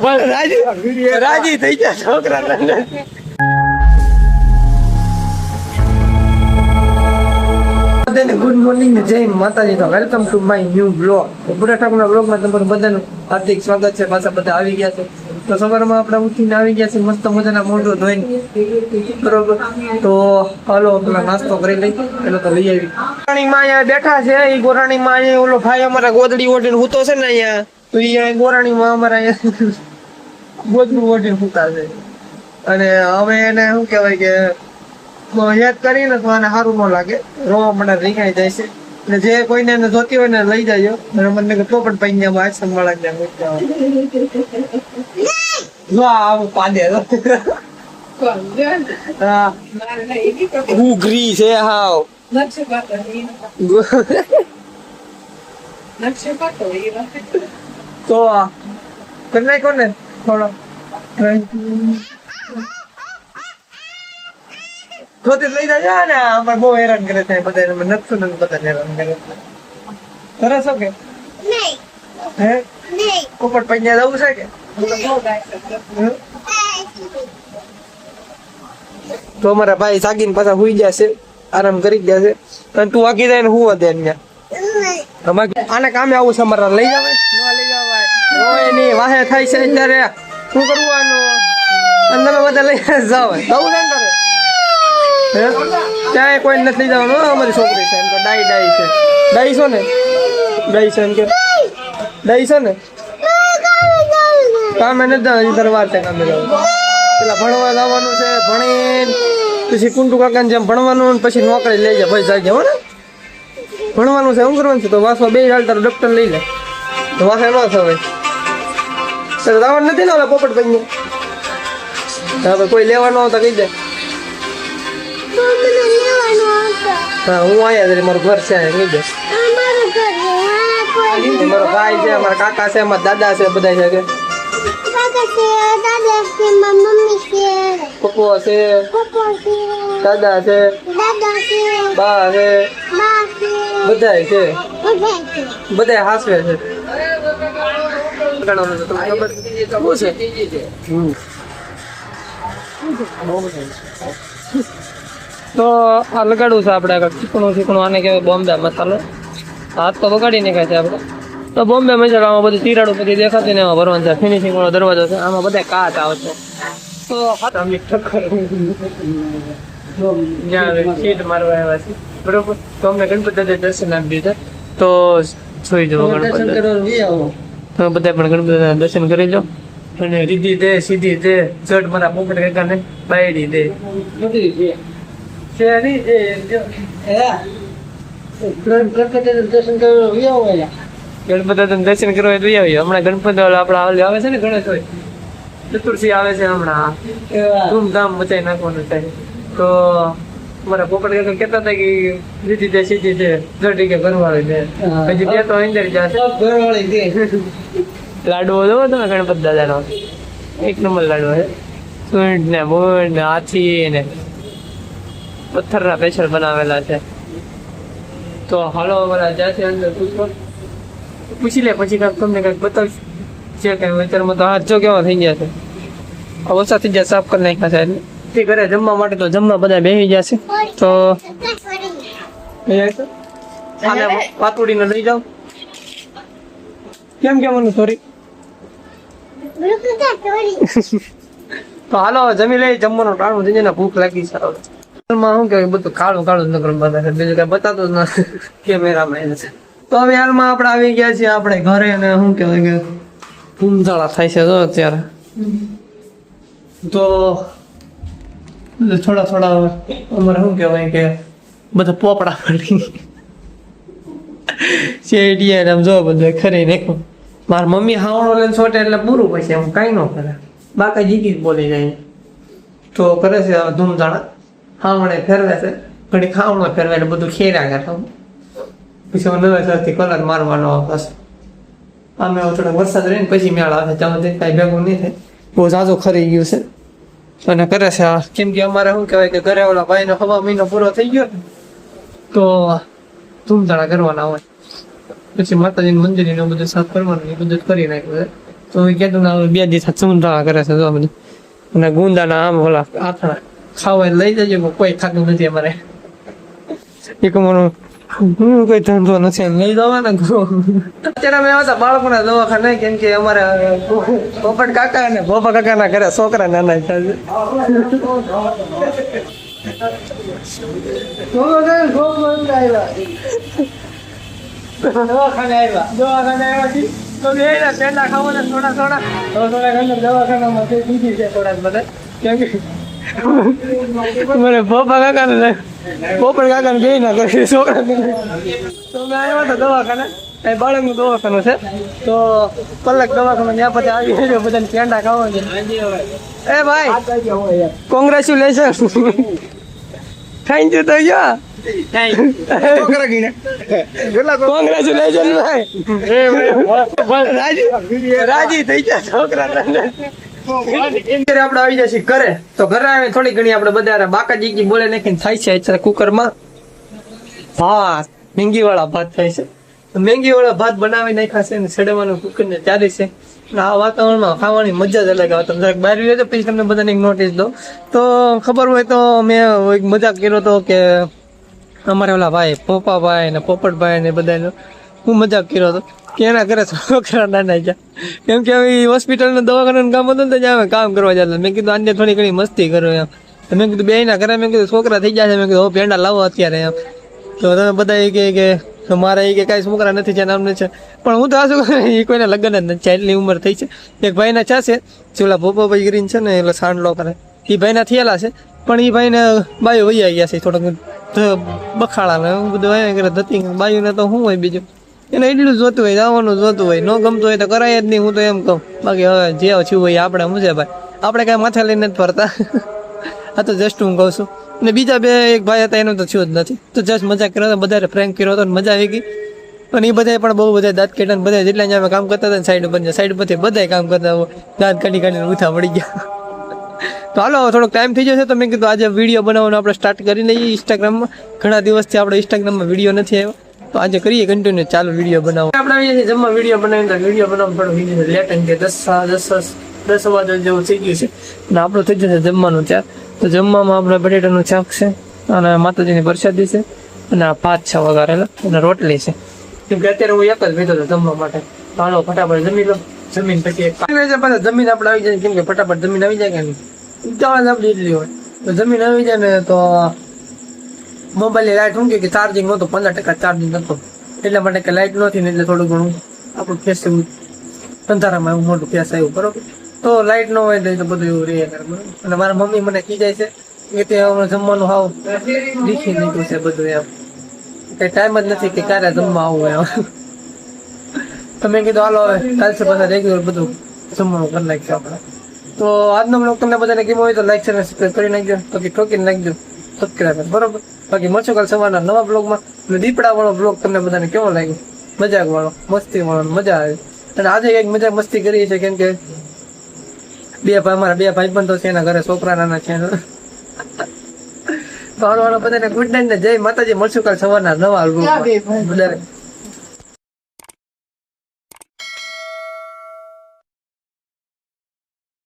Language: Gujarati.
રાજી થઈ જાય છોકરા. ગુડ મોર્નિંગ ને જય માતાજી. તો welcome to my new blog. પૂરા ઠાકોરના બ્લોગમાં તમારું બધાનું હાર્દિક સ્વાગત છે. પાછા બધા આવી ગયા છે. તો સવારમાં આપણે ઉઠીને આવી ગયા છે મસ્ત મજાના મોઢું ધોઈને, બરોબર. તો હાલો પેલા નાસ્તો કરી લઈ. પેલો તો લઈ આવી ગોરાણીમાં અહીંયા બેઠા છે. એ ગોરાણીમાં અહીંયા ઓલો ભાઈ અમારા ગોદડી ઓઢીને સૂતો છે ને અહીંયા, તો એ ગોરાણીમાં અમારા અહીંયા ગોદડું ઓઢીને સૂતા છે. અને હવે એને શું કહેવાય કે યાદ કરીને તો આને સારું ન લાગે, રોવા મને રીંગાઈ જાય છે. એટલે જે કોઈને એને જોતી હોય ને લઈ જાય. અને મને તો પણ પૈયા આજ સંભાળા જો આવું પાડે ઉઘરી છે હાવ. તો કરી નાખો ને થોડો જોતી લઈ જાય ને. અમારે બહુ હેરાન કરે છે બધા, નથી બધા હેરાન કરે. સરસ કે હે પોપટ પૈયા જવું છે કે તો અમારા ભાઈ સાગીને પાછા હુઈ જશે, આરામ કરી ગયા છે. અને તું વાગી જાય ને હું વધે આને કામે આવું છે અમારા. લઈ જવાય ન લઈ જવાય રોય ની વાહે થાય છે અત્યારે શું કરવાનું. અને તમે બધા લઈ જાવ જવું છે ને ત્યાં કોઈ નથી લઈ જવાનું. અમારી છોકરી છે એમ તો ડાઈ છે. ડાઈ છો ને? ડાઈ છે એમ કે ડાઈ છે ને? કામે નથી વાર છે કામે જવાનું. પેલા ભણવા જવાનું છે, ભણીને પછી કુંટુ કાકાને જેમ ભણવાનું, પછી નોકરી લઈ જાય. ભાઈ જાય હો ને ભણવાનું છે. શું કરવાનું છે? તો વાસવા બે હાલ તારો ડોક્ટર લઈ લે તો વાસે ન થવાય. જવાનું નથી ને ઓલા પોપટ ભાઈ હવે કોઈ લેવાનો આવતા કહી દે. હા હું આયા મારું ઘર છે કહી દે. મારો ભાઈ છે, મારા કાકા છે, મારા દાદા છે, બધા છે કે પપ્પો છે, દાદા છે, બા છે, બધા છે, બધા હાસવે છે. તો આ લગાડવું છે આપણે ચીકણું આને કહેવાય બોમ્બે મસાલો. હાથ તો બગાડી નાખાય છે આપણે. તો બોમ્બે મસાલો આમાં બધી તિરાડું બધી દેખાતી ને એમાં ભરવાનું છે. ફિનિશિંગ વાળો દરવાજો છે, આમાં બધા કાચ આવે છે. તો સીટ મારવા આવ્યા છે, બરોબર. તો અમને ગણપતિ દાદા દર્શન આપી દીધા. તો જોઈ જવો ગણપતિ તો બધા પણ ગણપતિ દાદા દર્શન કરી લો. અને રીધી દે સીધી દે જડ મારા પોપટ કાકાને બાયડી દે. ગણપતિ દર્શન કરવા તો આવીએ. હમણાં ગણપતિ આપડા આવે છે ને ગણેશ હોય, ચતુર્થી આવે છે હમણાં, ધૂમધામ મચાઈ નાખવાનું થાય. તો મારા પોપટ કાકા કેતા હતા કે રીધી દે સીધી દે જડ કે ઘરવાળી દે. પછી બે તો અંદર જશે ઘરવાળી દે. લાડવો જોવો તમે ગણપતિ દાદાનો, એક નંબર લાડવો છે. સૂંઢ ને મૂંઢ ને હાથી ને પથ્થરના સ્પેશિયલ બનાવેલા છે. તો હાલો અમારા જ્યાં છે અંદર પૂછી લે, પછી કાંઈક તમને કાંઈક બતાવીશ છે કાંઈ વિચારમાં. તો હાથ જો કેવા થઈ ગયા છે, ઓછા થઈ ગયા, સાફ કરી નાખ્યા છે. તે ઘરે જમવા માટે તો જમવા બધા બેસી ગયા છે. તો પાતુડીને લઈ જાઓ. કેમ કેવાનું સોરી. તો હાલો જમી લઈ, જમવાનું ટાણું થઈ જાય, ભૂખ લાગી છે. શું કેવાય બધું કાળું કાળું નગર બધા બીજું કઈ બતાતું જ નથી કેમેરામાં. તો હવે હાલમાં આપણે આવી ગયા છીએ આપણે ઘરે. અને શું કેવાય કે ધૂમધાળા થાય છે તો અત્યારે. તો થોડા થોડા અમારે શું કેવાય કે બધા પોપડા પડી શેડીએ આમ જો બધું ખરી નાખું. મારા મમ્મી હાવણો લઈને છોટે એટલે પૂરું, પછી એમ કઈ ન કરે. બાકા જીકી જ બોલી જાય. તો કરે છે ધૂમધાળા, હાવણે ફેરવે છે, ઘડી ખાવણો ફેરવે એટલે બધું ખેર્યા કરે. પછી નવે સરથી કલર મારવાનો આવશે. અમે થોડો વરસાદ રહીને પછી મેળ આવે. ત્યાં કઈ ભેગું નહીં થાય, બહુ ઝાઝું ખરી ગયું છે. અને કરે છે કેમ કે અમારે શું કહેવાય કે ઘરે ઓલા ભાઈનો હવા મહિનો પૂરો થઈ ગયો તો ધૂમધાડા કરવાના હોય. પછી માતાજીનું મંદિર બધું સાફ કરવાનું એ બધું કરી નાખ્યું છે. તો તો એ કહેતું ને હવે 2 દિવસ ચૂંટણા કરે છે જો બધું અને ગુંદાના આમ ઓલા આથણા ખાવા લઈ જજો કોઈ ખાતું નથી અમારે એક મારું કોઈ ધંધો નથી લઈ જવાના અત્યારે અમે આવતા બાળકોના દવાખાને કેમ કે અમારે પોપટ કાકા અને ભોપા કાકાના ઘરે છોકરા નાના છે દવાખાને આવ્યા તો બે પેલા ખાવાના થોડા દવાખાનામાં દીધી છે થોડા બધા કેમ કે મને ભોપા કાકા ને પોપટ કાકા ને બે ના કરે છોકરા તો મેં આવ્યો હતો દવાખાને બાળકનું દવાખાનું છે તો કલાક દવાખાનું ત્યાં પછી આવી ગયો બધાને પેંડા ખાવા એ ભાઈ કોંગ્રેચ્યુલેશન થેન્ક યુ તો યો કોંગ્રેચ્યુલેશન ભાઈ રાજી થઈ ગયા છોકરા આપણે આવી જશે ઘરે તો ઘરે આવે થોડી ઘણી આપણે બધા બાકાજી બોલે નાખીને થાય છે અત્યારે કુકરમાં ભાત મેંગી વાળા ભાત થાય છે મેંગી વાળા ભાત બનાવી નાખ્યા છે ને સડવાનું કુકર ને ચાલે છે આ વાતાવરણમાં ખાવાની મજા જ અલગ આવે તમે જરાક બહાર રહ્યો તો પછી તમને બધાને એક નોટિસ દો તો ખબર હોય તો મેં એક મજાક કર્યો હતો કે અમારે ઓલા ભાઈ પોપાભાઈ ને પોપટભાઈ ને બધાનો હું મજાક કર્યો હતો કે એના ઘરે છોકરા નાના ગયા કેમ કે હવે હોસ્પિટલનું દવાખાનાનું કામ હતું ને ત્યાં કામ કરવા જતા મેં કીધું આજે થોડી ઘણી મસ્તી કરો એમ મેં કીધું બે ના ઘરે મેં કીધું છોકરા થઈ ગયા છે મેં કીધું પેંડા લાવો અત્યારે એમ તો તમે બધા એ કે મારા એ કે કાંઈ છોકરા નથી છે નામ નથી પણ હું તો આ શું એ કોઈને લગ્ન જ નથી એટલી ઉંમર થઈ છે એક ભાઈના છે જે ઓલા ભોપાભાઈ ગ્રીન છે ને એટલે સાંડલો કરે એ ભાઈના થયેલા છે પણ એ ભાઈને બાયું વૈયા ગયા છે થોડોક બખાડા ને એવું બધું આવ્યા કરે ધતી બાયુને તો શું હોય બીજું એને એટલું જોતું હોય જવાનું જોતું હોય ન ગમતું હોય તો કરાય જ નહીં હું તો એમ કહું બાકી હવે જે છું હોય આપણે સમજે ભાઈ આપણે કાંઈ માથે લઈને જ ફરતા આ તો જસ્ટ હું કહું છું ને બીજા બે એક ભાઈ હતા એનું તો થયું જ નથી તો જસ્ટ મજા કર્યો હતો બધા ફ્રેન્ક કર્યો હતો મજા આવી ગઈ અને એ બધા પણ બહુ બધા દાંત કાઢ્યા બધા જેટલા અમે કામ કરતા હતા ને સાઈડ પરથી બધા કામ કરતા દાંત કાઢીને ઉઠા મળી ગયા તો હાલો થોડોક ટાઈમ થઈ જશે તો મેં કીધું આજે વિડીયો બનાવવાનું આપણે સ્ટાર્ટ કરી લઈએ ઇન્સ્ટાગ્રામમાં ઘણા દિવસથી આપણે ઇન્સ્ટાગ્રામમાં વિડીયો નથી આવ્યો તો આજે કરીએ કન્ટિન્યુ ચાલુ વિડીયો બનાવો આપણે આવીએ છીએ જમવા વિડીયો બનાવીને તો વિડીયો બનાવવાનું થોડું લેટ કે 10 વાગે જેવું થઈ ગયું છે અને આપણું થઈ જશે જમવાનું ત્યાં તો જમવામાં આપણે બટેટાનું શાક છે અને માતાજીની પ્રસાદી છે અને આ ભાત છે વઘારેલા અને રોટલી છે કેમ કે અત્યારે હું એક જ ભેટો હતો જમવા માટે હાલો ફટાફટ જમી લો જમીન પછી પાછા જમીન આપણે આવી જાય કેમ કે ફટાફટ જમીન આવી જાય કે નહીં ઉતાવળ આપણી એટલી હોય તો જમીન આવી જાય ને તો મોબાઈલની લાઇટ શું કે ચાર્જિંગ નહોતું 15% ચાર્જિંગ હતું એટલા માટે કે લાઇટ નહોતી ને એટલે થોડું ઘણું આપણું ફેસ એવું અંધારામાં એવું મોટું ફેસ આવ્યું બરોબર તો લાઇટ ન હોય તો બધું એવું રહે કરે બરોબર અને મારા મમ્મી મને કીજાય છે કે તે જમવાનું હાવ દીખી નીકળ્યું છે બધું એમ કઈ ટાઈમ જ નથી કે ક્યારે જમવા આવું એમ તો મેં કીધું હાલો હવે કાલથી પાછા રેગ્યુલર બધું જમવાનું કરી નાખીશું આપણે તો આજનો બ્લોગ તમને બધાને કેવો હોય તો લાઈક અને સબસ્ક્રાઈબ કરી નાખજો બાકી ઠોકીને નાખજો સબસ્ક્રાઈબ બરોબર બાકી મળશું કાલ સવારના નવા બ્લોગમાં અને દીપડા વાળો બ્લોગ તમને બધાને કેવો લાગ્યો મજાક વાળો મસ્તી વાળો મજા આવે અને આજે એક મજાક મસ્તી કરીએ છીએ કેમ કે અમારા બે ભાઈબંધો છે એના ઘરે છોકરા નાના છે તો બધાને ગુડ નાઇટ ને જય માતાજી મળશું કાલ સવારના નવા બ્લોગમાં બધાને